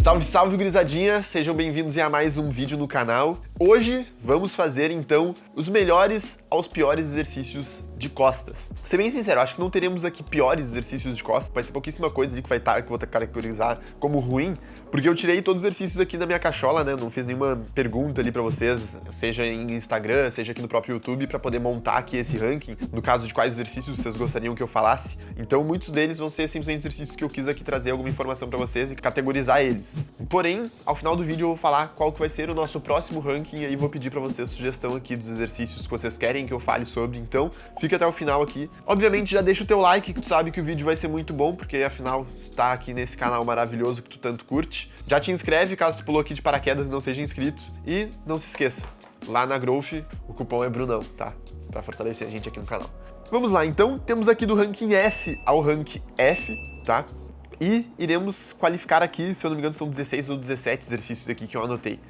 Salve, salve, gurizadinha! Sejam bem-vindos a mais um vídeo no canal. Hoje vamos fazer, então, os melhores aos piores exercícios de costas. Pra ser bem sincero, acho que não teremos aqui piores exercícios de costas, vai ser pouquíssima coisa ali que que eu vou caracterizar como ruim, porque eu tirei todos os exercícios aqui da minha cachola, né? Não fiz nenhuma pergunta ali pra vocês, seja em Instagram, seja aqui no próprio YouTube, pra poder montar aqui esse ranking, no caso de quais exercícios vocês gostariam que eu falasse. Então, muitos deles vão ser simplesmente exercícios que eu quis aqui trazer alguma informação pra vocês e categorizar eles. Porém, ao final do vídeo eu vou falar qual que vai ser o nosso próximo ranking e aí vou pedir pra vocês sugestão aqui dos exercícios que vocês querem que eu fale sobre, então fica até o final aqui. Obviamente já deixa o teu like, que tu sabe que o vídeo vai ser muito bom, porque afinal está aqui nesse canal maravilhoso que tu tanto curte. Já te inscreve caso tu pulou aqui de paraquedas e não seja inscrito. E não se esqueça, lá na Growth o cupom é Brunão, tá? Pra fortalecer a gente aqui no canal. Vamos lá, então, temos aqui do ranking S ao ranking F, tá? E iremos qualificar aqui, se eu não me engano são 16 ou 17 exercícios aqui que eu anotei.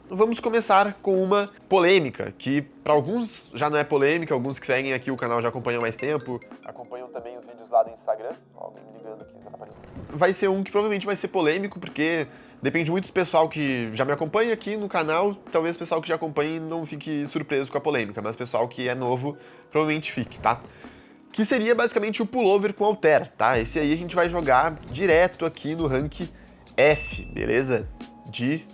Vamos começar com uma polêmica, que para alguns já não é polêmica, alguns que seguem aqui o canal já acompanham há mais tempo, acompanham também os vídeos lá do Instagram. Ó, alguém me ligando aqui, vai ser um que provavelmente vai ser polêmico, porque depende muito do pessoal que já me acompanha aqui no canal, talvez o pessoal que já acompanha não fique surpreso com a polêmica, mas o pessoal que é novo provavelmente fique, tá? Que seria basicamente o pullover com halter, tá? Esse aí a gente vai jogar direto aqui no rank F, beleza? De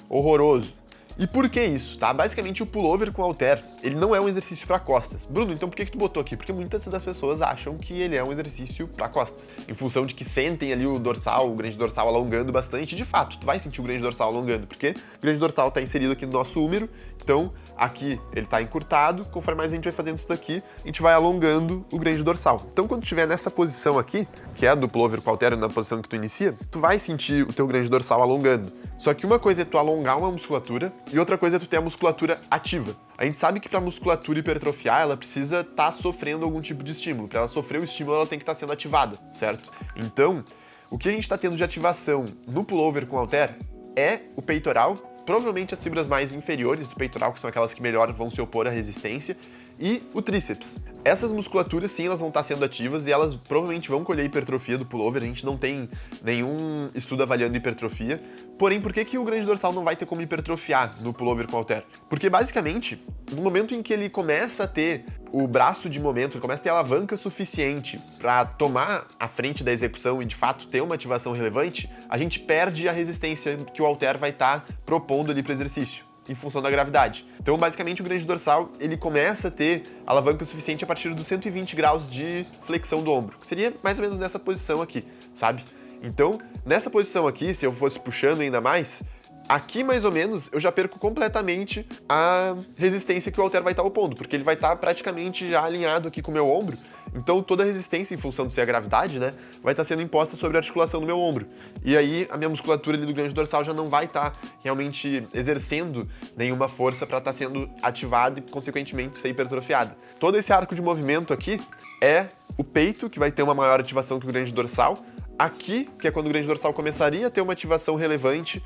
horroroso. E por que isso, tá? Basicamente o pullover com halter, ele não é um exercício para costas. Bruno, então por que tu botou aqui? Porque muitas das pessoas acham que ele é um exercício para costas. Em função de que sentem ali o dorsal, o grande dorsal alongando bastante. De fato, tu vai sentir o grande dorsal alongando, porque o grande dorsal está inserido aqui no nosso húmero. Então, aqui ele está encurtado. Conforme mais a gente vai fazendo isso daqui, a gente vai alongando o grande dorsal. Então, quando tu estiver nessa posição aqui, que é a do pullover com halter, na posição que tu inicia, tu vai sentir o teu grande dorsal alongando. Só que uma coisa é tu alongar uma musculatura e outra coisa é tu ter a musculatura ativa. A gente sabe que para a musculatura hipertrofiar, ela precisa estar sofrendo algum tipo de estímulo. Para ela sofrer o estímulo, ela tem que estar sendo ativada, certo? Então, o que a gente está tendo de ativação no pullover com halter é o peitoral, provavelmente as fibras mais inferiores do peitoral, que são aquelas que melhor vão se opor à resistência, e o tríceps. Essas musculaturas, sim, elas vão estar sendo ativas e elas provavelmente vão colher hipertrofia do pullover. A gente não tem nenhum estudo avaliando hipertrofia. Porém, por que o grande dorsal não vai ter como hipertrofiar no pullover com halter? Porque, basicamente, no momento em que ele começa a ter o braço de momento, ele começa a ter alavanca suficiente para tomar a frente da execução e, de fato, ter uma ativação relevante, a gente perde a resistência que o halter vai estar propondo ali para o exercício, em função da gravidade. Então, basicamente, o grande dorsal, ele começa a ter alavanca suficiente a partir dos 120 graus de flexão do ombro, que seria mais ou menos nessa posição aqui, sabe? Então, nessa posição aqui, se eu fosse puxando ainda mais, aqui mais ou menos eu já perco completamente a resistência que o halter vai estar opondo, porque ele vai estar praticamente já alinhado aqui com o meu ombro. Então toda a resistência, em função de ser a gravidade, né, vai estar sendo imposta sobre a articulação do meu ombro. E aí a minha musculatura ali do grande dorsal já não vai estar realmente exercendo nenhuma força para estar sendo ativada e, consequentemente, ser hipertrofiada. Todo esse arco de movimento aqui é o peito, que vai ter uma maior ativação que o grande dorsal. Aqui, que é quando o grande dorsal começaria a ter uma ativação relevante,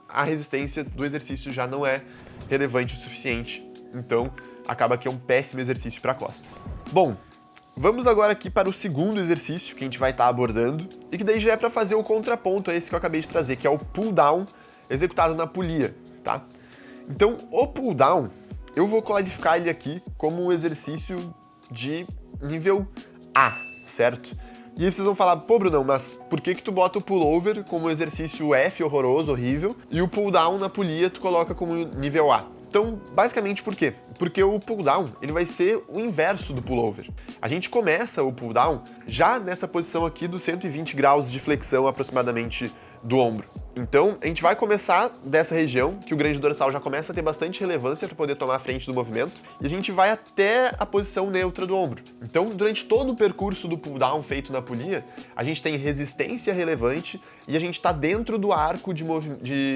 a resistência do exercício já não é relevante o suficiente. Então, acaba que é um péssimo exercício para costas. Bom, vamos agora aqui para o segundo exercício que a gente vai estar abordando e que daí já é para fazer o contraponto a esse que eu acabei de trazer, que é o pull down executado na polia, tá? Então, o pull down, eu vou qualificar ele aqui como um exercício de nível A, certo? E aí vocês vão falar, pô, Brunão, mas por que tu bota o pullover como um exercício F, horroroso, horrível, e o pull down na polia tu coloca como nível A? Então, basicamente por quê? Porque o pull down, ele vai ser o inverso do pullover. A gente começa o pull down já nessa posição aqui dos 120 graus de flexão aproximadamente do ombro. Então, a gente vai começar dessa região, que o grande dorsal já começa a ter bastante relevância para poder tomar a frente do movimento, e a gente vai até a posição neutra do ombro. Então, durante todo o percurso do pull down feito na polia, a gente tem resistência relevante e a gente está dentro do arco de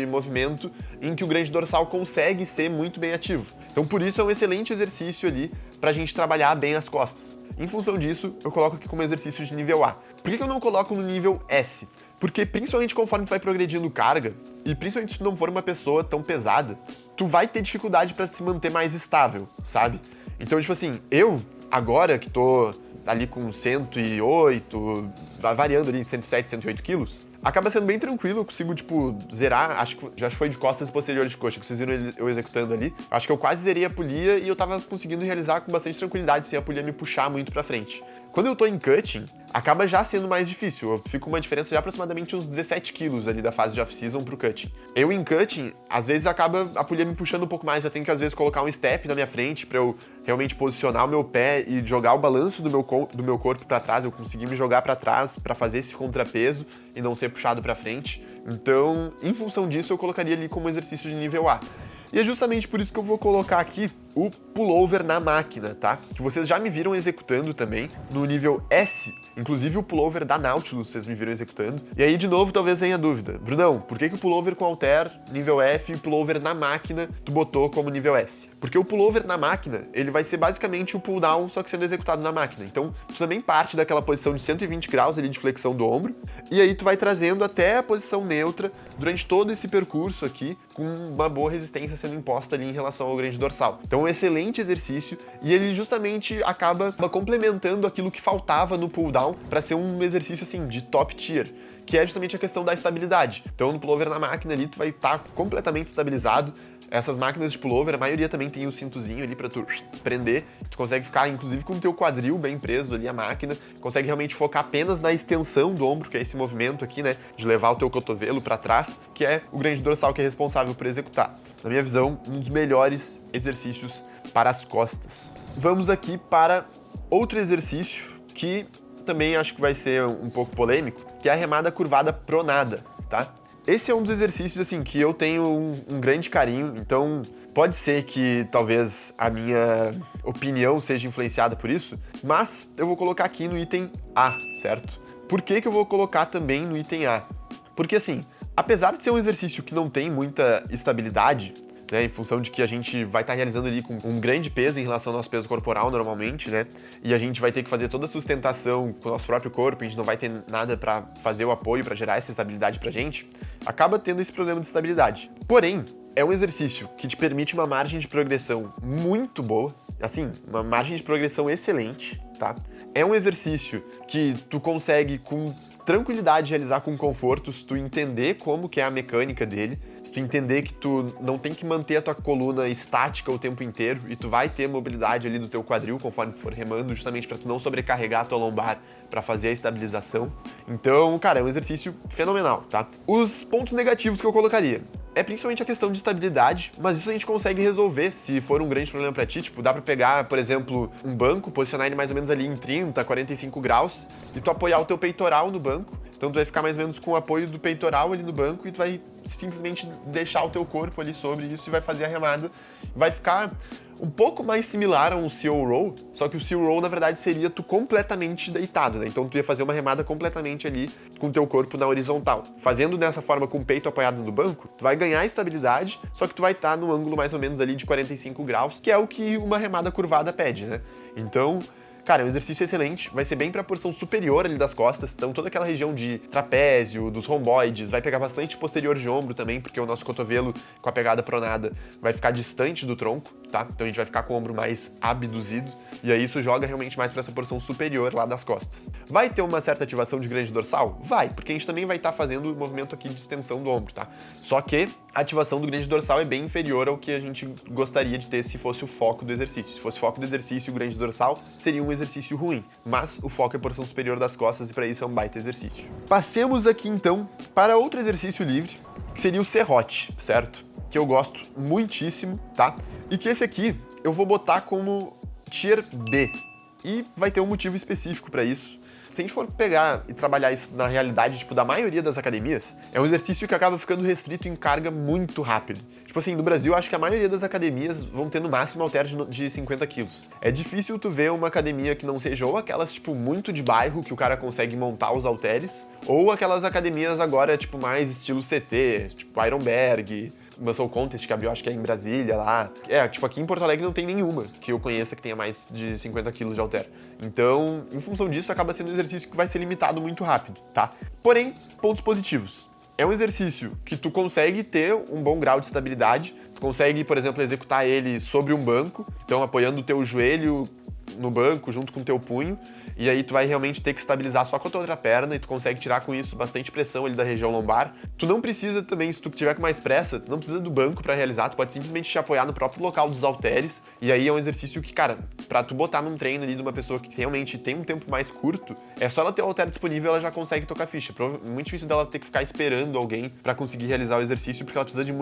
movimento em que o grande dorsal consegue ser muito bem ativo. Então, por isso é um excelente exercício ali para a gente trabalhar bem as costas. Em função disso, eu coloco aqui como exercício de nível A. Por que eu não coloco no nível S? Porque principalmente conforme tu vai progredindo carga, e principalmente se tu não for uma pessoa tão pesada, tu vai ter dificuldade para se manter mais estável, sabe? Então, tipo assim, eu, agora que tô ali com 108, variando ali 107, 108 quilos, acaba sendo bem tranquilo, eu consigo, tipo, zerar, acho que já foi de costas e posterior de coxa, que vocês viram eu executando ali. Acho que eu quase zerei a polia e eu tava conseguindo realizar com bastante tranquilidade, sem a polia me puxar muito pra frente. Quando eu tô em cutting, acaba já sendo mais difícil. Eu fico com uma diferença de aproximadamente uns 17 quilos ali da fase de off-season pro cutting. Eu em cutting, às vezes acaba a polia me puxando um pouco mais, eu tenho que às vezes colocar um step na minha frente pra eu realmente posicionar o meu pé e jogar o balanço do meu corpo pra trás, eu conseguir me jogar pra trás pra fazer esse contrapeso e não ser puxado pra frente. Então, em função disso, eu colocaria ali como exercício de nível A. E é justamente por isso que eu vou colocar aqui o pullover na máquina, tá? Que vocês já me viram executando também no nível S, inclusive o pullover da Nautilus vocês me viram executando. E aí, de novo, talvez venha a dúvida. Brunão, por que o pullover com halter nível F e o pullover na máquina tu botou como nível S? Porque o pullover na máquina, ele vai ser basicamente o pull down, só que sendo executado na máquina. Então, tu também parte daquela posição de 120 graus ali de flexão do ombro, e aí tu vai trazendo até a posição neutra durante todo esse percurso aqui, com uma boa resistência sendo imposta ali em relação ao grande dorsal. Então, um excelente exercício, e ele justamente acaba complementando aquilo que faltava no pull down para ser um exercício assim de top tier, que é justamente a questão da estabilidade. Então, no pullover na máquina ali, tu vai estar completamente estabilizado. Essas máquinas de pullover, a maioria também tem o cintozinho ali pra tu prender. Tu consegue ficar, inclusive, com o teu quadril bem preso ali, a máquina. Consegue realmente focar apenas na extensão do ombro, que é esse movimento aqui, né? De levar o teu cotovelo pra trás, que é o grande dorsal que é responsável por executar. Na minha visão, um dos melhores exercícios para as costas. Vamos aqui para outro exercício que também acho que vai ser um pouco polêmico, que é a remada curvada pronada, tá? Esse é um dos exercícios, assim, que eu tenho um grande carinho, então pode ser que talvez a minha opinião seja influenciada por isso, mas eu vou colocar aqui no item A, certo? Por que eu vou colocar também no item A? Porque, assim, apesar de ser um exercício que não tem muita estabilidade, né, em função de que a gente vai estar realizando ali com um grande peso em relação ao nosso peso corporal normalmente, né, e a gente vai ter que fazer toda a sustentação com o nosso próprio corpo, a gente não vai ter nada para fazer o apoio, para gerar essa estabilidade pra gente, acaba tendo esse problema de estabilidade. Porém, é um exercício que te permite uma margem de progressão muito boa, assim, uma margem de progressão excelente, tá? É um exercício que tu consegue com tranquilidade realizar com conforto, se tu entender como que é a mecânica dele, se tu entender que tu não tem que manter a tua coluna estática o tempo inteiro e tu vai ter mobilidade ali do teu quadril conforme tu for remando, justamente para tu não sobrecarregar a tua lombar para fazer a estabilização. Então, cara, é um exercício fenomenal, tá? Os pontos negativos que eu colocaria é principalmente a questão de estabilidade, mas isso a gente consegue resolver se for um grande problema pra ti. Tipo, dá pra pegar, por exemplo, um banco, posicionar ele mais ou menos ali em 30, 45 graus e tu apoiar o teu peitoral no banco. Então tu vai ficar mais ou menos com o apoio do peitoral ali no banco e tu vai simplesmente deixar o teu corpo ali sobre isso e vai fazer a remada. Vai ficar um pouco mais similar a um seal roll, só que o seal roll, na verdade, seria tu completamente deitado, né? Então tu ia fazer uma remada completamente ali com o teu corpo na horizontal. Fazendo dessa forma com o peito apoiado no banco, tu vai ganhar estabilidade, só que tu vai estar no ângulo mais ou menos ali de 45 graus, que é o que uma remada curvada pede, né? Então, cara, é um exercício excelente, vai ser bem para a porção superior ali das costas, então toda aquela região de trapézio, dos romboides, vai pegar bastante posterior de ombro também, porque o nosso cotovelo com a pegada pronada vai ficar distante do tronco, tá? Então a gente vai ficar com o ombro mais abduzido, e aí isso joga realmente mais para essa porção superior lá das costas. Vai ter uma certa ativação de grande dorsal? Vai, porque a gente também vai estar fazendo o movimento aqui de extensão do ombro, tá? Só que a ativação do grande dorsal é bem inferior ao que a gente gostaria de ter se fosse o foco do exercício. Se fosse o foco do exercício, o grande dorsal seria um exercício ruim, mas o foco é a porção superior das costas e para isso é um baita exercício. Passemos aqui então para outro exercício livre, que seria o serrote, certo? Que eu gosto muitíssimo, tá? E que esse aqui eu vou botar como Tier B, e vai ter um motivo específico para isso. Se a gente for pegar e trabalhar isso na realidade, tipo, da maioria das academias, é um exercício que acaba ficando restrito em carga muito rápido. Tipo assim, no Brasil, acho que a maioria das academias vão ter no máximo halter de 50 quilos. É difícil tu ver uma academia que não seja ou aquelas, tipo, muito de bairro, que o cara consegue montar os halteres, ou aquelas academias agora, tipo, mais estilo CT, tipo Ironberg, Muscle Contest, que abriu, acho que é em Brasília, lá. Tipo, aqui em Porto Alegre não tem nenhuma que eu conheça que tenha mais de 50 quilos de halter. Então, em função disso, acaba sendo um exercício que vai ser limitado muito rápido, tá? Porém, pontos positivos. É um exercício que tu consegue ter um bom grau de estabilidade, tu consegue, por exemplo, executar ele sobre um banco, então apoiando o teu joelho no banco junto com o teu punho, e aí tu vai realmente ter que estabilizar só com a tua outra perna e tu consegue tirar com isso bastante pressão ali da região lombar. Tu não precisa também, se tu tiver com mais pressa, tu não precisa do banco pra realizar, tu pode simplesmente te apoiar no próprio local dos halteres, e aí é um exercício que, cara, pra tu botar num treino ali de uma pessoa que realmente tem um tempo mais curto, é só ela ter o halter disponível, ela já consegue tocar ficha. Muito difícil dela ter que ficar esperando alguém pra conseguir realizar o exercício, porque ela precisa de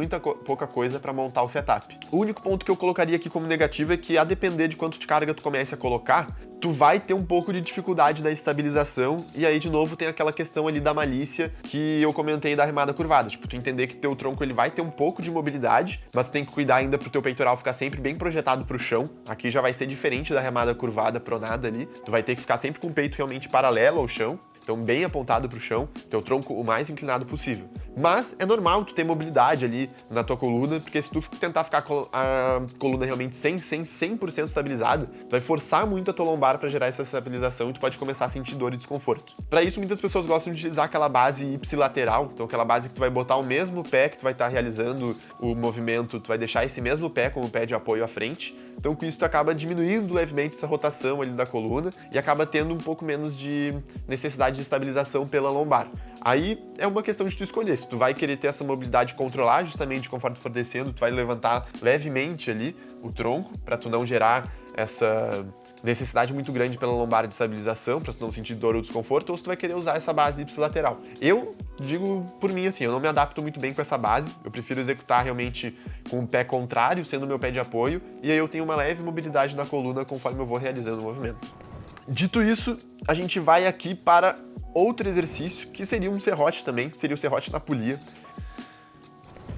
pouca coisa pra montar o setup. O único ponto que eu colocaria aqui como negativo é que, a depender de quanto de carga tu comece a colocar, tu vai ter um pouco de dificuldade na estabilização, e aí de novo tem aquela questão ali da malícia que eu comentei da remada curvada, tipo, tu entender que teu tronco ele vai ter um pouco de mobilidade, mas tu tem que cuidar ainda pro teu peitoral ficar sempre bem projetado pro chão. Aqui já vai ser diferente da remada curvada pronada ali, tu vai ter que ficar sempre com o peito realmente paralelo ao chão, então bem apontado pro chão, teu tronco o mais inclinado possível. Mas é normal tu ter mobilidade ali na tua coluna, porque se tu tentar ficar a coluna realmente 100% estabilizada, tu vai forçar muito a tua lombar para gerar essa estabilização e tu pode começar a sentir dor e desconforto. Para isso, muitas pessoas gostam de utilizar aquela base ipsilateral, então aquela base que tu vai botar o mesmo pé que tu vai estar realizando o movimento, tu vai deixar esse mesmo pé como pé de apoio à frente. Então com isso tu acaba diminuindo levemente essa rotação ali da coluna e acaba tendo um pouco menos de necessidade de estabilização pela lombar. Aí é uma questão de tu escolher, se tu vai querer ter essa mobilidade controlar justamente conforme tu for descendo, tu vai levantar levemente ali o tronco para tu não gerar essa necessidade muito grande pela lombar de estabilização, para tu não sentir dor ou desconforto, ou se tu vai querer usar essa base ipsilateral. Eu digo por mim assim, eu não me adapto muito bem com essa base, eu prefiro executar realmente com o pé contrário, sendo o meu pé de apoio, e aí eu tenho uma leve mobilidade na coluna conforme eu vou realizando o movimento. Dito isso, a gente vai aqui para outro exercício, que seria um serrote também, seria o serrote na polia.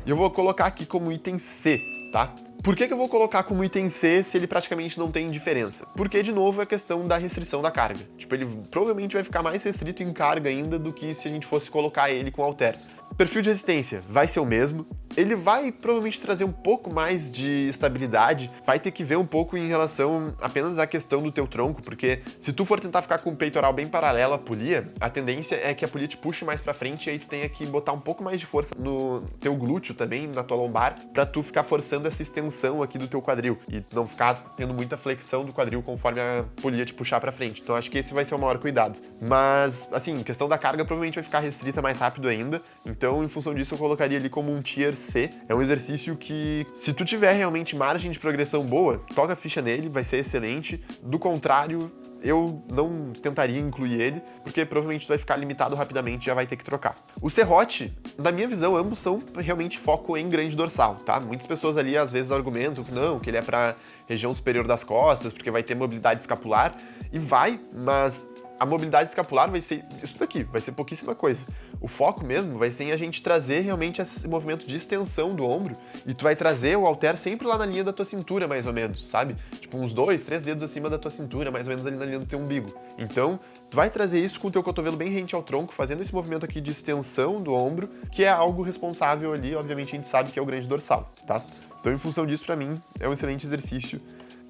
E eu vou colocar aqui como item C, tá? Por que eu vou colocar como item C se ele praticamente não tem diferença? Porque, de novo, é a questão da restrição da carga. Tipo, ele provavelmente vai ficar mais restrito em carga ainda do que se a gente fosse colocar ele com halter. O perfil de resistência vai ser o mesmo, ele vai provavelmente trazer um pouco mais de estabilidade, vai ter que ver um pouco em relação apenas à questão do teu tronco, porque se tu for tentar ficar com o peitoral bem paralelo à polia, a tendência é que a polia te puxe mais pra frente e aí tu tenha que botar um pouco mais de força no teu glúteo também, na tua lombar, pra tu ficar forçando essa extensão aqui do teu quadril e não ficar tendo muita flexão do quadril conforme a polia te puxar pra frente. Então acho que esse vai ser o maior cuidado. Mas, assim, questão da carga provavelmente vai ficar restrita mais rápido ainda, então em função disso eu colocaria ali como um Tier C. É um exercício que, se tu tiver realmente margem de progressão boa, toca a ficha nele, vai ser excelente. Do contrário, eu não tentaria incluir ele, porque provavelmente tu vai ficar limitado rapidamente e já vai ter que trocar. O serrote, na minha visão, ambos são realmente foco em grande dorsal, tá? Muitas pessoas ali às vezes argumentam que não, que ele é pra região superior das costas, porque vai ter mobilidade escapular, e vai, mas a mobilidade escapular vai ser isso daqui, vai ser pouquíssima coisa. O foco mesmo vai ser em a gente trazer realmente esse movimento de extensão do ombro e tu vai trazer o halter sempre lá na linha da tua cintura, mais ou menos, sabe? Tipo uns 2, 3 dedos acima da tua cintura, mais ou menos ali na linha do teu umbigo. Então, tu vai trazer isso com o teu cotovelo bem rente ao tronco, fazendo esse movimento aqui de extensão do ombro, que é algo responsável ali, obviamente a gente sabe que é o grande dorsal, tá? Então, em função disso, pra mim, é um excelente exercício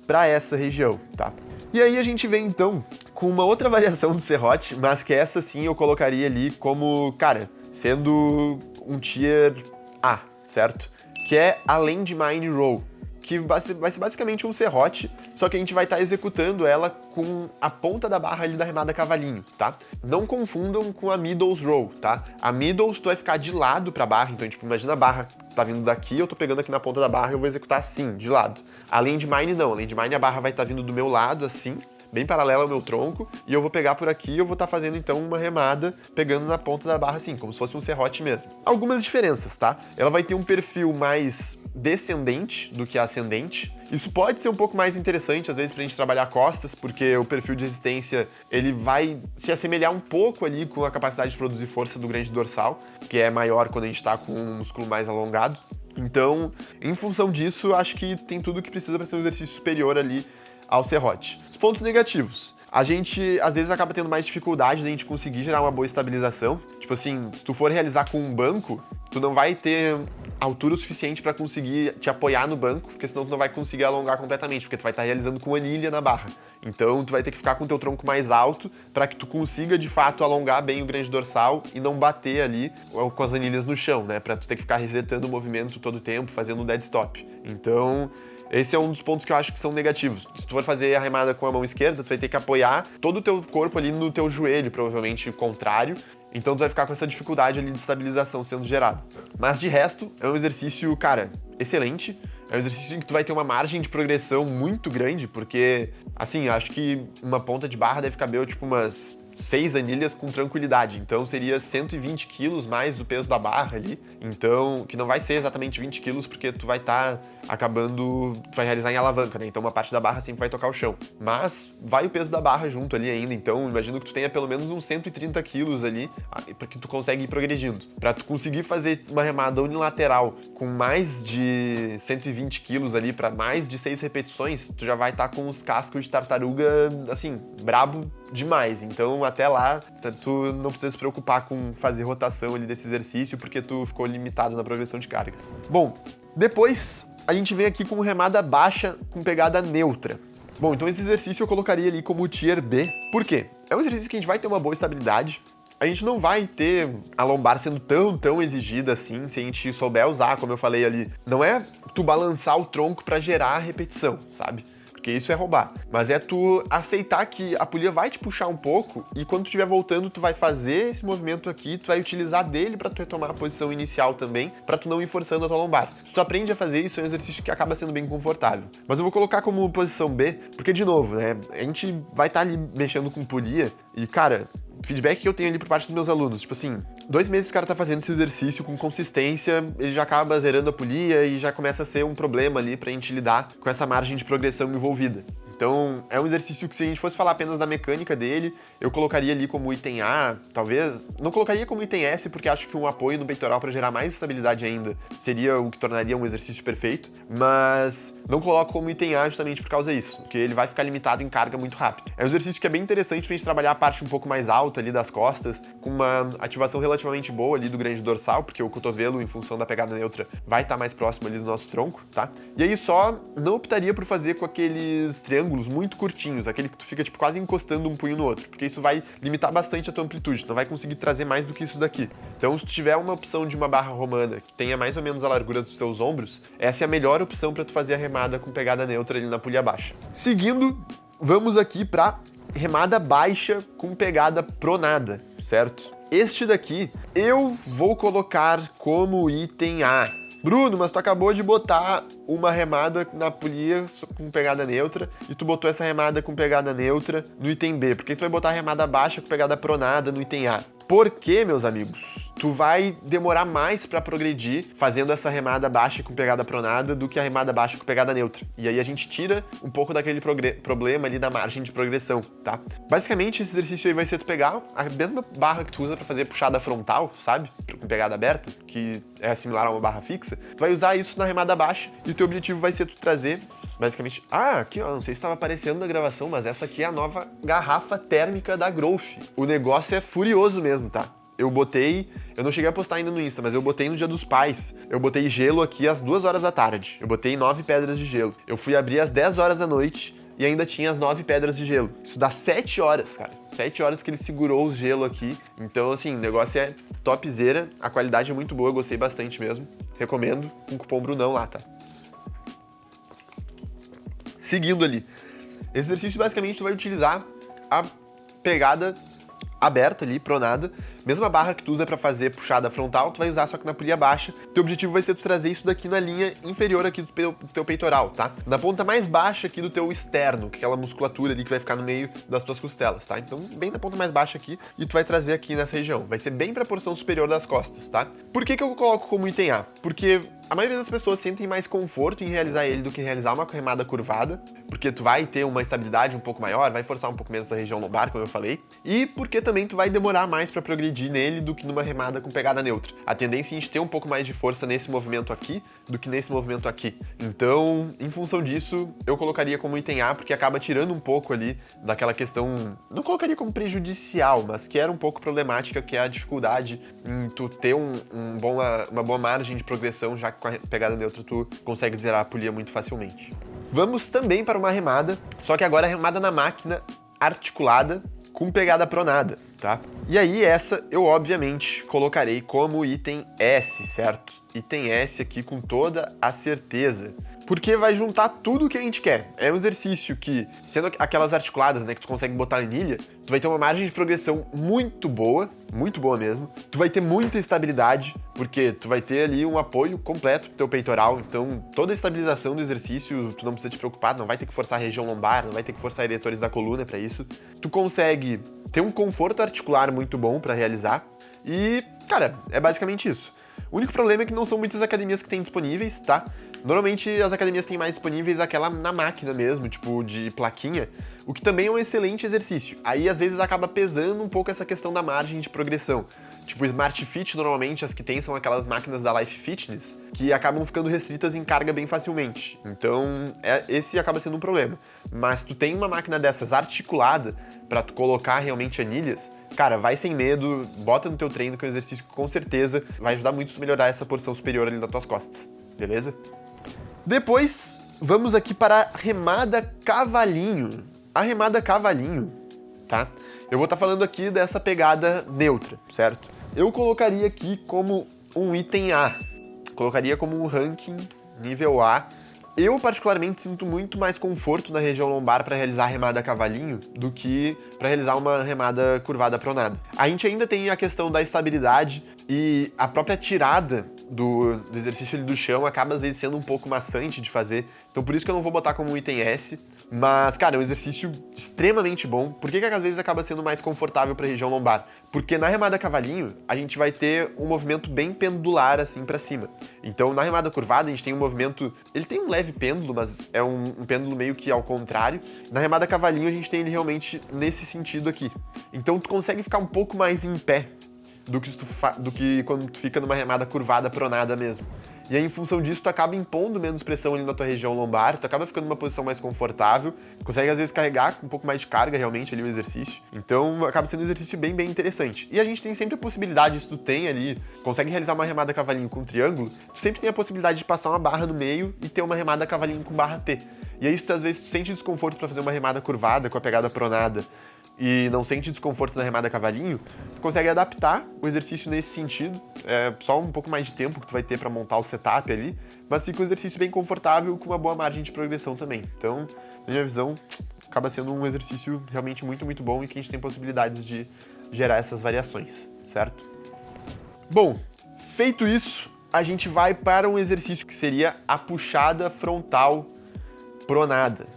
para essa região, tá? E aí a gente vem, então, com uma outra variação do serrote, mas que essa sim eu colocaria ali como, cara, sendo um Tier A, certo? Que é a Landmine Row, que vai ser basicamente um serrote, só que a gente vai estar executando ela com a ponta da barra ali da remada cavalinho, tá? Não confundam com a Middles Row, tá? A Middles tu vai ficar de lado pra barra, então tipo, imagina a barra tá vindo daqui, eu tô pegando aqui na ponta da barra e eu vou executar assim, de lado. A Landmine não, a Landmine a barra vai estar vindo do meu lado assim, bem paralela ao meu tronco, e eu vou pegar por aqui e eu vou estar fazendo então uma remada pegando na ponta da barra assim, como se fosse um serrote mesmo. Algumas diferenças, tá? Ela vai ter um perfil mais descendente do que ascendente. Isso pode ser um pouco mais interessante, às vezes, pra gente trabalhar costas, porque o perfil de resistência, ele vai se assemelhar um pouco ali com a capacidade de produzir força do grande dorsal, que é maior quando a gente tá com um músculo mais alongado. Então, em função disso, acho que tem tudo que precisa para ser um exercício superior ali ao serrote. Os pontos negativos. A gente, às vezes, acaba tendo mais dificuldade de a gente conseguir gerar uma boa estabilização. Tipo assim, se tu for realizar com um banco, tu não vai ter altura o suficiente para conseguir te apoiar no banco, porque senão tu não vai conseguir alongar completamente, porque tu vai estar realizando com anilha na barra. Então tu vai ter que ficar com o teu tronco mais alto para que tu consiga de fato alongar bem o grande dorsal e não bater ali com as anilhas no chão, né? Para tu ter que ficar resetando o movimento todo o tempo, fazendo um dead stop. Então Esse é um dos pontos que eu acho que são negativos. Se tu for fazer a remada com a mão esquerda, tu vai ter que apoiar todo o teu corpo ali no teu joelho, provavelmente contrário. Então tu vai ficar com essa dificuldade ali de estabilização sendo gerada. Mas de resto, é um exercício, cara, excelente. É um exercício em que tu vai ter uma margem de progressão muito grande, porque, assim, acho que uma ponta de barra deve caber, tipo, umas 6 anilhas com tranquilidade. Então seria 120 quilos mais o peso da barra ali. Então, que não vai ser exatamente 20 quilos, porque tu vai estar acabando, tu vai realizar em alavanca, né? Então uma parte da barra sempre vai tocar o chão. Mas vai o peso da barra junto ali ainda. Então imagino que tu tenha pelo menos uns 130 quilos ali, porque tu consegue ir progredindo. Pra tu conseguir fazer uma remada unilateral com mais de 120 quilos ali pra mais de 6 repetições, tu já vai estar com os cascos de tartaruga, assim, brabo demais. Então até lá, tu não precisa se preocupar com fazer rotação ali desse exercício, porque tu ficou limitado na progressão de cargas. Bom, depois a gente vem aqui com remada baixa com pegada neutra. Bom, então esse exercício eu colocaria ali como Tier B. Por quê? É um exercício que a gente vai ter uma boa estabilidade. A gente não vai ter a lombar sendo tão exigida assim, se a gente souber usar, como eu falei ali. Não é tu balançar o tronco para gerar a repetição, sabe? Porque isso é roubar. Mas é tu aceitar que a polia vai te puxar um pouco e quando tu estiver voltando, tu vai fazer esse movimento aqui, tu vai utilizar dele para tu retomar a posição inicial também, para tu não ir forçando a tua lombar. Se tu aprende a fazer isso, é um exercício que acaba sendo bem confortável. Mas eu vou colocar como posição B, porque de novo, né, a gente vai estar ali mexendo com polia e, cara, feedback que eu tenho ali por parte dos meus alunos, tipo assim, 2 meses o cara tá fazendo esse exercício com consistência, ele já acaba zerando a polia e já começa a ser um problema ali pra gente lidar com essa margem de progressão envolvida. Então, é um exercício que se a gente fosse falar apenas da mecânica dele, eu colocaria ali como item A, talvez. Não colocaria como item S, porque acho que um apoio no peitoral para gerar mais estabilidade ainda seria o que tornaria um exercício perfeito, mas não coloco como item A justamente por causa disso, porque ele vai ficar limitado em carga muito rápido. É um exercício que é bem interessante pra gente trabalhar a parte um pouco mais alta ali das costas, com uma ativação relativamente boa ali do grande dorsal, porque o cotovelo, em função da pegada neutra, vai estar mais próximo ali do nosso tronco, tá? E aí só não optaria por fazer com aqueles triângulos muito curtinhos, aquele que tu fica tipo quase encostando um punho no outro, porque isso vai limitar bastante a tua amplitude, tu não vai conseguir trazer mais do que isso daqui. Então, se tu tiver uma opção de uma barra romana que tenha mais ou menos a largura dos teus ombros, essa é a melhor opção para tu fazer a remada com pegada neutra ali na polia baixa. Seguindo, vamos aqui para remada baixa com pegada pronada, certo? Este daqui eu vou colocar como item A. Bruno, mas tu acabou de botar uma remada na polia com pegada neutra e tu botou essa remada com pegada neutra no item B. Por que tu vai botar a remada baixa com pegada pronada no item A? Porque, meus amigos, tu vai demorar mais para progredir fazendo essa remada baixa com pegada pronada do que a remada baixa com pegada neutra. E aí a gente tira um pouco daquele problema ali da margem de progressão, tá? Basicamente, esse exercício aí vai ser tu pegar a mesma barra que tu usa para fazer puxada frontal, sabe? Com pegada aberta, que é similar a uma barra fixa. Tu vai usar isso na remada baixa e o teu objetivo vai ser tu trazer basicamente... Ah, aqui ó, não sei se estava aparecendo na gravação, mas essa aqui é a nova garrafa térmica da Growth. O negócio é furioso mesmo, tá? Eu não cheguei a postar ainda no Insta, mas eu botei no Dia dos Pais. Eu botei gelo aqui às 2 horas da tarde. Eu botei 9 pedras de gelo. Eu fui abrir às 10 horas da noite e ainda tinha as 9 pedras de gelo. Isso dá 7 horas, cara. 7 horas que ele segurou o gelo aqui. Então, assim, o negócio é topzera. A qualidade é muito boa, eu gostei bastante mesmo. Recomendo, com o cupom Brunão lá, tá? Seguindo ali. Esse exercício, basicamente, tu vai utilizar a pegada aberta ali, pronada. Mesma barra que tu usa pra fazer puxada frontal, tu vai usar só que na polia baixa. Teu objetivo vai ser tu trazer isso daqui na linha inferior aqui do teu peitoral, tá? Na ponta mais baixa aqui do teu externo, que é aquela musculatura ali que vai ficar no meio das tuas costelas, tá? Então, bem na ponta mais baixa aqui, e tu vai trazer aqui nessa região. Vai ser bem pra porção superior das costas, tá? Por que eu coloco como item A? Porque a maioria das pessoas sentem mais conforto em realizar ele do que realizar uma remada curvada, porque tu vai ter uma estabilidade um pouco maior, vai forçar um pouco menos a região lombar, como eu falei, e porque também tu vai demorar mais pra progredir nele do que numa remada com pegada neutra. A tendência é a gente ter um pouco mais de força nesse movimento aqui do que nesse movimento aqui. Então, em função disso, eu colocaria como item A, porque acaba tirando um pouco ali daquela questão, não colocaria como prejudicial, mas que era um pouco problemática, que é a dificuldade em tu ter uma boa margem de progressão, já que com a pegada neutra tu consegue zerar a polia muito facilmente. Vamos também para uma remada, só que agora a remada na máquina articulada com pegada pronada, tá? E aí essa eu obviamente colocarei como item S, certo? Item S aqui com toda a certeza. porque vai juntar tudo o que a gente quer. É um exercício que, sendo aquelas articuladas, né, que tu consegue botar anilha, tu vai ter uma margem de progressão muito boa mesmo. Tu vai ter muita estabilidade, porque tu vai ter ali um apoio completo pro teu peitoral, então toda a estabilização do exercício, tu não precisa te preocupar, não vai ter que forçar a região lombar, não vai ter que forçar eretores da coluna para isso. Tu consegue ter um conforto articular muito bom para realizar e, cara, é basicamente isso. O único problema é que não são muitas academias que tem disponíveis, tá? Normalmente as academias têm mais disponíveis aquela na máquina mesmo, tipo de plaquinha, o que também é um excelente exercício. Aí às vezes acaba pesando um pouco essa questão da margem de progressão. Tipo, Smart Fit, normalmente as que tem são aquelas máquinas da Life Fitness, que acabam ficando restritas em carga bem facilmente. Então, esse acaba sendo um problema. Mas se tu tem uma máquina dessas articulada pra tu colocar realmente anilhas, cara, vai sem medo, bota no teu treino, que é um exercício que com certeza vai ajudar muito a melhorar essa porção superior ali das tuas costas, beleza? Depois, vamos aqui para a remada cavalinho. A remada cavalinho, tá? Eu vou estar falando aqui dessa pegada neutra, certo? Eu colocaria aqui como um item A. Colocaria como um ranking nível A. Eu, particularmente, sinto muito mais conforto na região lombar para realizar a remada cavalinho do que para realizar uma remada curvada pronada. A gente ainda tem a questão da estabilidade e a própria tirada do exercício ali do chão acaba, às vezes, sendo um pouco maçante de fazer. Então, por isso que eu não vou botar como um item S. Mas, cara, é um exercício extremamente bom. Por que às vezes acaba sendo mais confortável para a região lombar? Porque na remada cavalinho, a gente vai ter um movimento bem pendular, assim, para cima. Então, na remada curvada, a gente tem um movimento... Ele tem um leve pêndulo, mas é um pêndulo meio que ao contrário. Na remada cavalinho, a gente tem ele realmente nesse sentido aqui. Então, tu consegue ficar um pouco mais em pé do que quando tu fica numa remada curvada pronada mesmo. E aí, em função disso, tu acaba impondo menos pressão ali na tua região lombar, tu acaba ficando numa posição mais confortável, consegue às vezes carregar com um pouco mais de carga realmente ali o exercício. Então, acaba sendo um exercício bem interessante. E a gente tem sempre a possibilidade, se tu tem ali, consegue realizar uma remada cavalinho com triângulo, tu sempre tem a possibilidade de passar uma barra no meio e ter uma remada cavalinho com barra T. E aí, se tu, às vezes, tu sente desconforto para fazer uma remada curvada com a pegada pronada, e não sente desconforto na remada cavalinho, tu consegue adaptar o exercício nesse sentido. É só um pouco mais de tempo que tu vai ter para montar o setup ali, mas fica um exercício bem confortável com uma boa margem de progressão também. Então, na minha visão, acaba sendo um exercício realmente muito bom e que a gente tem possibilidades de gerar essas variações, certo? Bom, feito isso, a gente vai para um exercício que seria a puxada frontal pronada.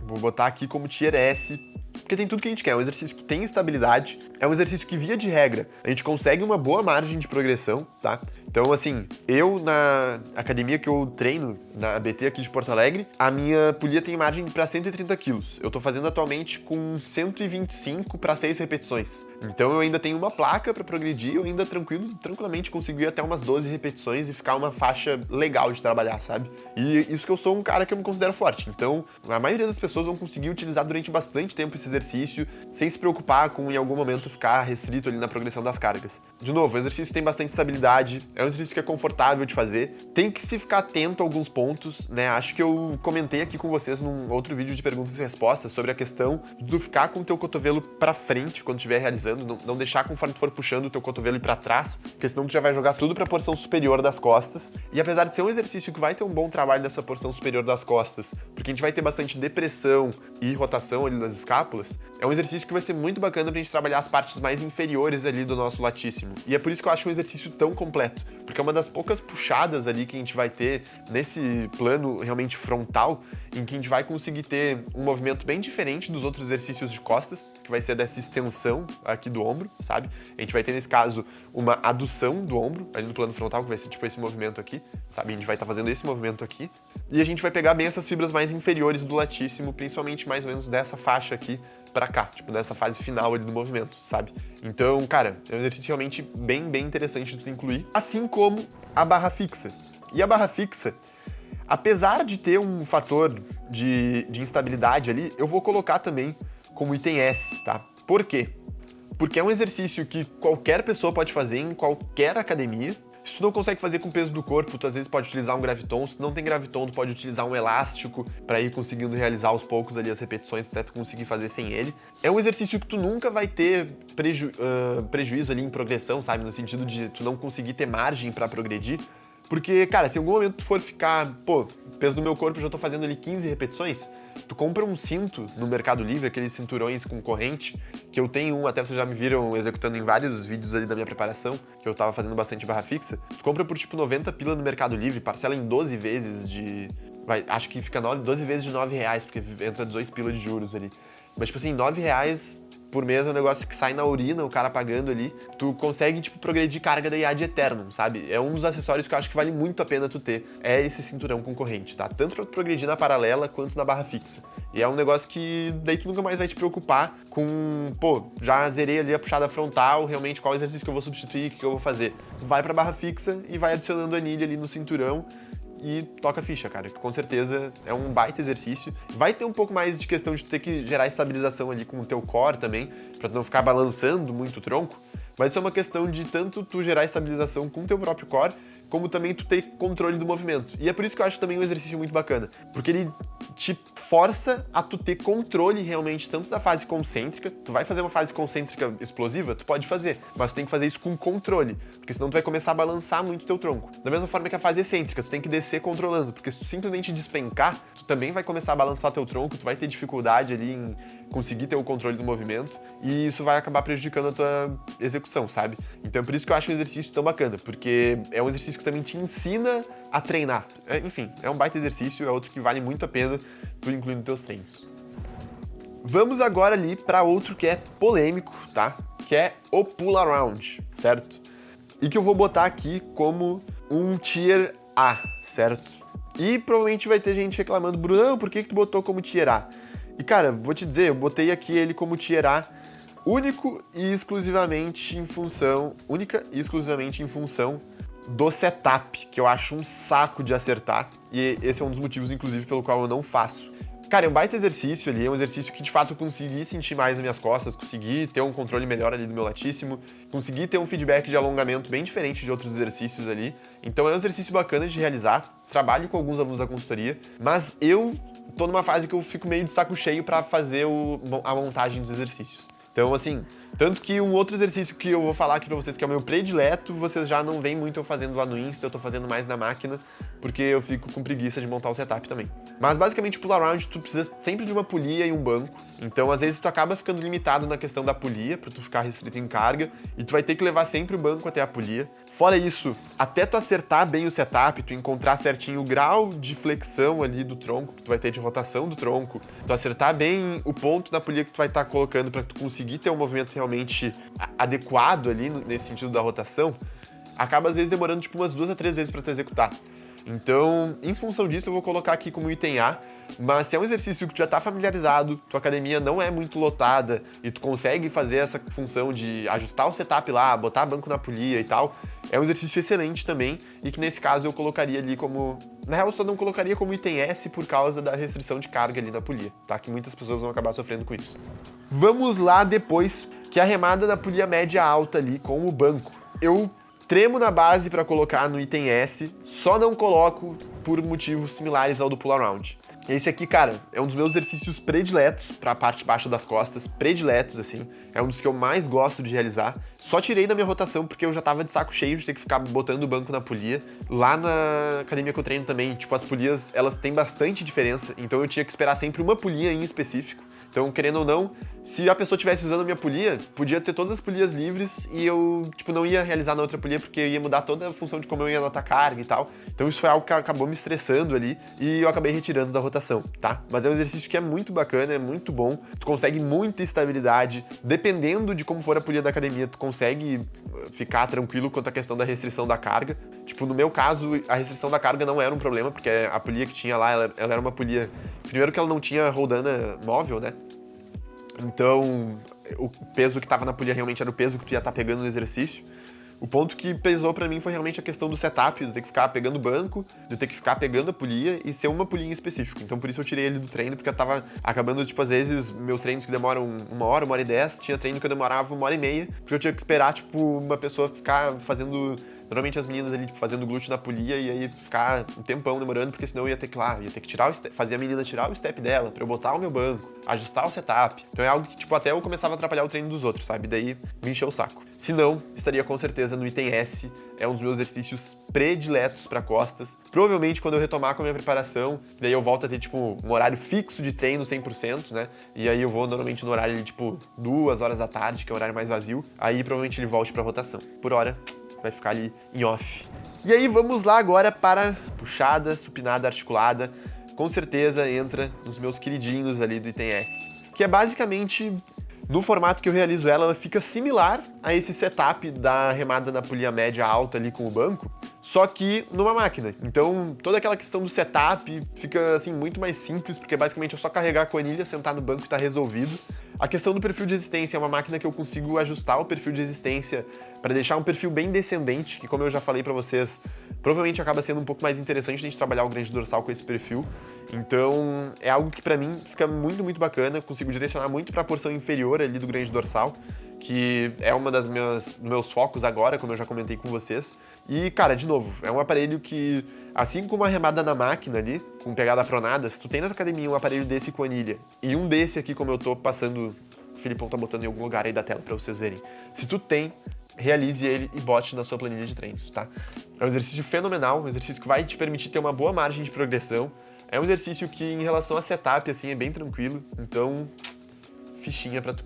Vou botar aqui como Tier S, porque tem tudo que a gente quer. É um exercício que tem estabilidade, é um exercício que, via de regra, a gente consegue uma boa margem de progressão, tá? Então, assim, eu na academia que eu treino, na ABT aqui de Porto Alegre, a minha polia tem margem para 130 quilos. Eu tô fazendo atualmente com 125 para 6 repetições. Então eu ainda tenho uma placa para progredir, eu ainda tranquilamente consigo ir até umas 12 repetições e ficar uma faixa legal de trabalhar, sabe? E isso que eu sou um cara que eu me considero forte. Então, a maioria das pessoas vão conseguir utilizar durante bastante tempo esse exercício, sem se preocupar com, em algum momento, ficar restrito ali na progressão das cargas. De novo, o exercício tem bastante estabilidade, é um exercício que é confortável de fazer, tem que se ficar atento a alguns pontos, né? Acho que eu comentei aqui com vocês num outro vídeo de perguntas e respostas sobre a questão de tu ficar com o teu cotovelo pra frente quando estiver realizando, não deixar conforme tu for puxando o teu cotovelo ir pra trás, porque senão tu já vai jogar tudo pra porção superior das costas. E apesar de ser um exercício que vai ter um bom trabalho dessa porção superior das costas, porque a gente vai ter bastante depressão e rotação ali nas escápulas, é um exercício que vai ser muito bacana pra gente trabalhar as partes mais inferiores ali do nosso latíssimo. E é por isso que eu acho um exercício tão completo, porque é uma das poucas puxadas ali que a gente vai ter nesse plano realmente frontal, em que a gente vai conseguir ter um movimento bem diferente dos outros exercícios de costas, que vai ser dessa extensão aqui do ombro, sabe? A gente vai ter, nesse caso, uma adução do ombro, ali no plano frontal, que vai ser tipo esse movimento aqui, sabe? A gente vai estar fazendo esse movimento aqui, e a gente vai pegar bem essas fibras mais inferiores do latíssimo, principalmente mais ou menos dessa faixa aqui pra cá, tipo, nessa fase final ali do movimento, sabe? Então, cara, é um exercício realmente bem interessante de tu incluir, assim como a barra fixa. E a barra fixa, apesar de ter um fator de instabilidade ali, eu vou colocar também como item S, tá? Por quê? Porque é um exercício que qualquer pessoa pode fazer em qualquer academia. Se tu não consegue fazer com o peso do corpo, tu às vezes pode utilizar um graviton. Se tu não tem graviton, tu pode utilizar um elástico para ir conseguindo realizar aos poucos ali as repetições até tu conseguir fazer sem ele. É um exercício que tu nunca vai ter prejuízo ali em progressão, sabe? No sentido de tu não conseguir ter margem para progredir, Porque, cara, se em algum momento tu for ficar, pô, peso do meu corpo, eu já tô fazendo ali 15 repetições, tu compra um cinto no Mercado Livre, aqueles cinturões com corrente, que eu tenho um, até vocês já me viram executando em vários vídeos ali da minha preparação, que eu tava fazendo bastante barra fixa. Tu compra por tipo 90 pila no Mercado Livre, parcela em 12 vezes de... acho que fica 12 vezes de R$9, porque entra 18 pila de juros ali. Mas, tipo assim, R$9 por mês é um negócio que sai na urina, o cara pagando ali. Tu consegue, tipo, progredir carga da IA de Eterno, sabe? É um dos acessórios que eu acho que vale muito a pena tu ter. É esse cinturão com corrente, tá? Tanto pra tu progredir na paralela, quanto na barra fixa. E é um negócio que daí tu nunca mais vai te preocupar com, pô, já zerei ali a puxada frontal, realmente qual exercício que eu vou substituir, o que eu vou fazer. Tu vai pra barra fixa e vai adicionando anilha ali no cinturão e toca a ficha, cara, que com certeza é um baita exercício. Vai ter um pouco mais de questão de tu ter que gerar estabilização ali com o teu core também, pra tu não ficar balançando muito o tronco, mas isso é uma questão de tanto tu gerar estabilização com o teu próprio core, como também tu ter controle do movimento. E é por isso que eu acho também um exercício muito bacana, porque ele te força a tu ter controle realmente tanto da fase concêntrica. Tu vai fazer uma fase concêntrica explosiva? Tu pode fazer, mas tu tem que fazer isso com controle, porque senão tu vai começar a balançar muito o teu tronco. Da mesma forma que a fase excêntrica, tu tem que descer controlando, porque se tu simplesmente despencar, tu também vai começar a balançar teu tronco, tu vai ter dificuldade ali em conseguir ter o controle do movimento, e isso vai acabar prejudicando a tua execução, sabe? Então é por isso que eu acho um exercício tão bacana, porque é um exercício que também te ensina a treinar. Enfim, é um baita exercício, é outro que vale muito a pena tu incluir nos teus treinos. Vamos agora ali para outro que é polêmico, tá? Que é o pull around, certo? E que eu vou botar aqui como um tier A, certo? E provavelmente vai ter gente reclamando, Brunão, por que tu botou como tier A? E cara, vou te dizer, eu botei aqui ele como tier A única e exclusivamente em função do setup, que eu acho um saco de acertar, e esse é um dos motivos, inclusive, pelo qual eu não faço. Cara, é um baita exercício ali, é um exercício que de fato eu consegui sentir mais nas minhas costas, consegui ter um controle melhor ali do meu latíssimo, consegui ter um feedback de alongamento bem diferente de outros exercícios ali, então é um exercício bacana de realizar, trabalho com alguns alunos da consultoria, mas eu tô numa fase que eu fico meio de saco cheio pra fazer a montagem dos exercícios. Então, assim, tanto que um outro exercício que eu vou falar aqui pra vocês, que é o meu predileto, vocês já não veem muito eu fazendo lá no Insta, eu tô fazendo mais na máquina, porque eu fico com preguiça de montar o setup também. Mas, basicamente, pull around, tu precisa sempre de uma polia e um banco. Então, às vezes, tu acaba ficando limitado na questão da polia, pra tu ficar restrito em carga, e tu vai ter que levar sempre o banco até a polia. Fora isso, até tu acertar bem o setup, tu encontrar certinho o grau de flexão ali do tronco, que tu vai ter de rotação do tronco, tu acertar bem o ponto da polia que tu vai estar colocando para tu conseguir ter um movimento realmente adequado ali nesse sentido da rotação, acaba às vezes demorando tipo umas 2 a 3 vezes para tu executar. Então, em função disso, eu vou colocar aqui como item A, mas se é um exercício que tu já tá familiarizado, tua academia não é muito lotada e tu consegue fazer essa função de ajustar o setup lá, botar banco na polia e tal, é um exercício excelente também e que nesse caso eu colocaria ali como... Na real, eu só não colocaria como item S por causa da restrição de carga ali na polia, tá? Que muitas pessoas vão acabar sofrendo com isso. Vamos lá depois, que é a remada da polia média alta ali com o banco. Eu tremo na base para colocar no item S, só não coloco por motivos similares ao do pull around. Esse aqui, cara, é um dos meus exercícios prediletos para a parte baixa das costas, prediletos, assim. É um dos que eu mais gosto de realizar. Só tirei da minha rotação porque eu já tava de saco cheio de ter que ficar botando o banco na polia. Lá na academia que eu treino também, tipo, as polias, elas têm bastante diferença, então eu tinha que esperar sempre uma polia em específico. Então, querendo ou não, se a pessoa estivesse usando a minha polia, podia ter todas as polias livres e eu, tipo, não ia realizar na outra polia porque ia mudar toda a função de como eu ia anotar carga e tal. Então isso foi algo que acabou me estressando ali e eu acabei retirando da rotação, tá? Mas é um exercício que é muito bacana, é muito bom, tu consegue muita estabilidade, dependendo de como for a polia da academia, tu consegue ficar tranquilo quanto à questão da restrição da carga. Tipo, no meu caso, a restrição da carga não era um problema, porque a polia que tinha lá, ela era uma polia... Primeiro que ela não tinha roldana móvel, né? Então, o peso que tava na polia realmente era o peso que tu ia estar pegando no exercício. O ponto que pesou pra mim foi realmente a questão do setup, de eu ter que ficar pegando o banco, de eu ter que ficar pegando a polia e ser uma polia em específico. Então por isso eu tirei ele do treino, porque eu tava acabando, tipo, às vezes, meus treinos que demoram 1 hora e 10, tinha treino que eu demorava 1 hora e meia, porque eu tinha que esperar, tipo, uma pessoa ficar fazendo Normalmente as meninas ali, tipo, fazendo glúteo na polia e aí ficar um tempão demorando, porque senão eu ia ter que tirar fazer a menina tirar o step dela pra eu botar o meu banco, ajustar o setup. Então é algo que, tipo, até eu começava a atrapalhar o treino dos outros, sabe? Daí me encheu o saco. Se não, estaria com certeza no item S, é um dos meus exercícios prediletos pra costas. Provavelmente quando eu retomar com a minha preparação, daí eu volto a ter, tipo, um horário fixo de treino 100%, né? E aí eu vou normalmente no horário, tipo, 2 horas da tarde, que é o horário mais vazio. Aí provavelmente ele volte pra rotação. Por hora, vai ficar ali em off. E aí vamos lá agora para puxada, supinada, articulada. Com certeza entra nos meus queridinhos ali do item S. Que é basicamente, no formato que eu realizo ela fica similar a esse setup da remada na polia média alta ali com o banco, só que numa máquina. Então toda aquela questão do setup fica assim muito mais simples, porque basicamente é só carregar a coanilha, sentar no banco e tá resolvido. A questão do perfil de resistência é uma máquina que eu consigo ajustar o perfil de resistência para deixar um perfil bem descendente, que como eu já falei para vocês, provavelmente acaba sendo um pouco mais interessante a gente trabalhar o grande dorsal com esse perfil. Então é algo que para mim fica muito, muito bacana, consigo direcionar muito para a porção inferior ali do grande dorsal, que é uma dos meus focos agora, como eu já comentei com vocês. E, cara, de novo, é um aparelho que, assim como a remada na máquina ali, com pegada pronada, se tu tem na tua academia um aparelho desse com anilha e um desse aqui, como eu tô passando, o Filipão tá botando em algum lugar aí da tela pra vocês verem. Se tu tem, realize ele e bote na sua planilha de treinos, tá? É um exercício fenomenal, um exercício que vai te permitir ter uma boa margem de progressão. É um exercício que, em relação a setup, assim, é bem tranquilo. Então, fichinha pra tu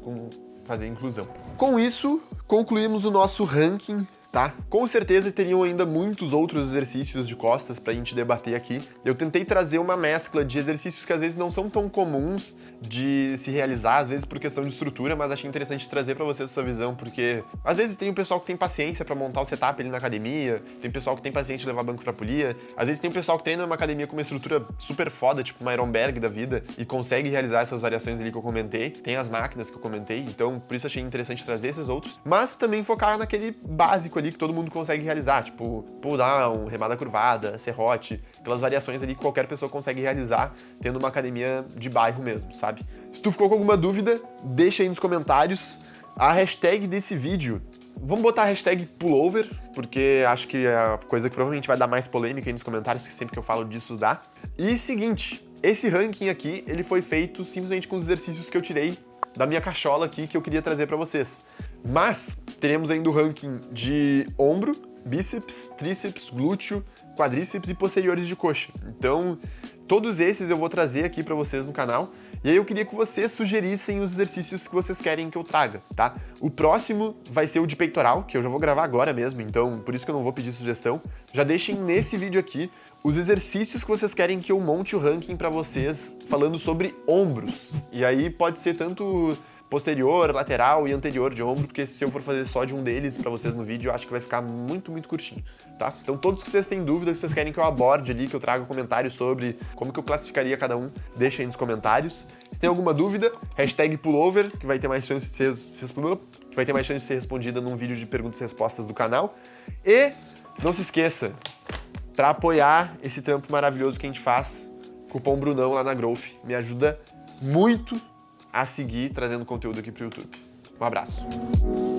fazer inclusão. Com isso, concluímos o nosso ranking, tá? Com certeza teriam ainda muitos outros exercícios de costas pra gente debater aqui. Eu tentei trazer uma mescla de exercícios que às vezes não são tão comuns de se realizar, às vezes por questão de estrutura, mas achei interessante trazer pra vocês essa visão, porque às vezes tem o pessoal que tem paciência pra montar o setup ali na academia, tem o pessoal que tem paciência de levar banco pra polia, às vezes tem o pessoal que treina numa academia com uma estrutura super foda, tipo uma Ironberg da vida, e consegue realizar essas variações ali que eu comentei, tem as máquinas que eu comentei, então por isso achei interessante trazer esses outros, mas também focar naquele básico ali que todo mundo consegue realizar, tipo pull down, remada curvada, serrote, aquelas variações ali que qualquer pessoa consegue realizar tendo uma academia de bairro mesmo, sabe? Se tu ficou com alguma dúvida, deixa aí nos comentários. A hashtag desse vídeo, vamos botar a hashtag pullover, porque acho que é a coisa que provavelmente vai dar mais polêmica aí nos comentários, que sempre que eu falo disso dá. E seguinte, esse ranking aqui, ele foi feito simplesmente com os exercícios que eu tirei da minha cachola aqui, que eu queria trazer pra vocês. Mas teremos ainda o ranking de ombro, bíceps, tríceps, glúteo, quadríceps e posteriores de coxa. Então, todos esses eu vou trazer aqui pra vocês no canal. E aí eu queria que vocês sugerissem os exercícios que vocês querem que eu traga, tá? O próximo vai ser o de peitoral, que eu já vou gravar agora mesmo, então por isso que eu não vou pedir sugestão. Já deixem nesse vídeo aqui os exercícios que vocês querem que eu monte o ranking pra vocês falando sobre ombros. E aí pode ser tanto posterior, lateral e anterior de ombro, porque se eu for fazer só de um deles pra vocês no vídeo, eu acho que vai ficar muito, muito curtinho, tá? Então todos que vocês têm dúvidas, que vocês querem que eu aborde ali, que eu traga comentários sobre como que eu classificaria cada um, deixa aí nos comentários. Se tem alguma dúvida, hashtag pullover, que vai ter mais chance de ser respondida num vídeo de perguntas e respostas do canal. E não se esqueça, pra apoiar esse trampo maravilhoso que a gente faz, cupom Brunão lá na Growth, me ajuda muito a seguir trazendo conteúdo aqui pro YouTube. Um abraço.